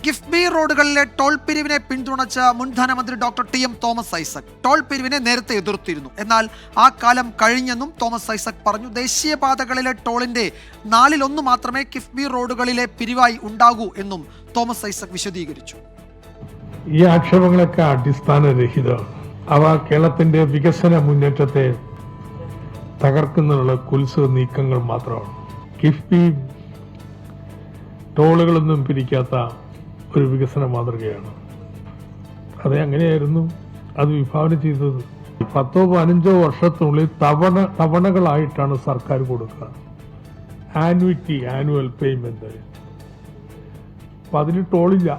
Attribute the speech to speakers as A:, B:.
A: KIIFB റോഡുകളിലെ toll പിരിവിനെ പിന്തുണച്ച മുൻ ധനമന്ത്രി doctor T M. Thomas Isaac toll പിരിവിനെ നേരത്തെ എതിർത്തിരുന്നു. എന്നാൽ ആ കാലം കഴിഞ്ഞെന്നും തോമസ് ഐസക് പറഞ്ഞു. ദേശീയപാതകളിലെ ടോളിന്റെ 1/4 മാത്രമേ കിഫ്ബി റോഡുകളിലെ പിരിവായി ഉണ്ടാകൂ എന്നും തോമസ് ഐസക് വിശദീകരിച്ചു.
B: ഈ ആക്ഷേപങ്ങളൊക്കെ അടിസ്ഥാനരഹിതമാണ്. അവ കേരളത്തിന്റെ വികസന മുന്നേറ്റത്തെ തകർക്കുന്നതിനുള്ള കുൽസിത നീക്കങ്ങൾ മാത്രമാണ്. കിഫ്ബി ടോളുകളൊന്നും പിരിക്കാത്ത ഒരു വികസന മാതൃകയാണ്. അത് അങ്ങനെയായിരുന്നു അത് വിഭാവന ചെയ്തത്. 10-15 വർഷത്തിനുള്ളിൽ തവണകളായിട്ടാണ് സർക്കാർ കൊടുക്കുക. Annual payment. അപ്പൊ അതിന് ടോളില്ല.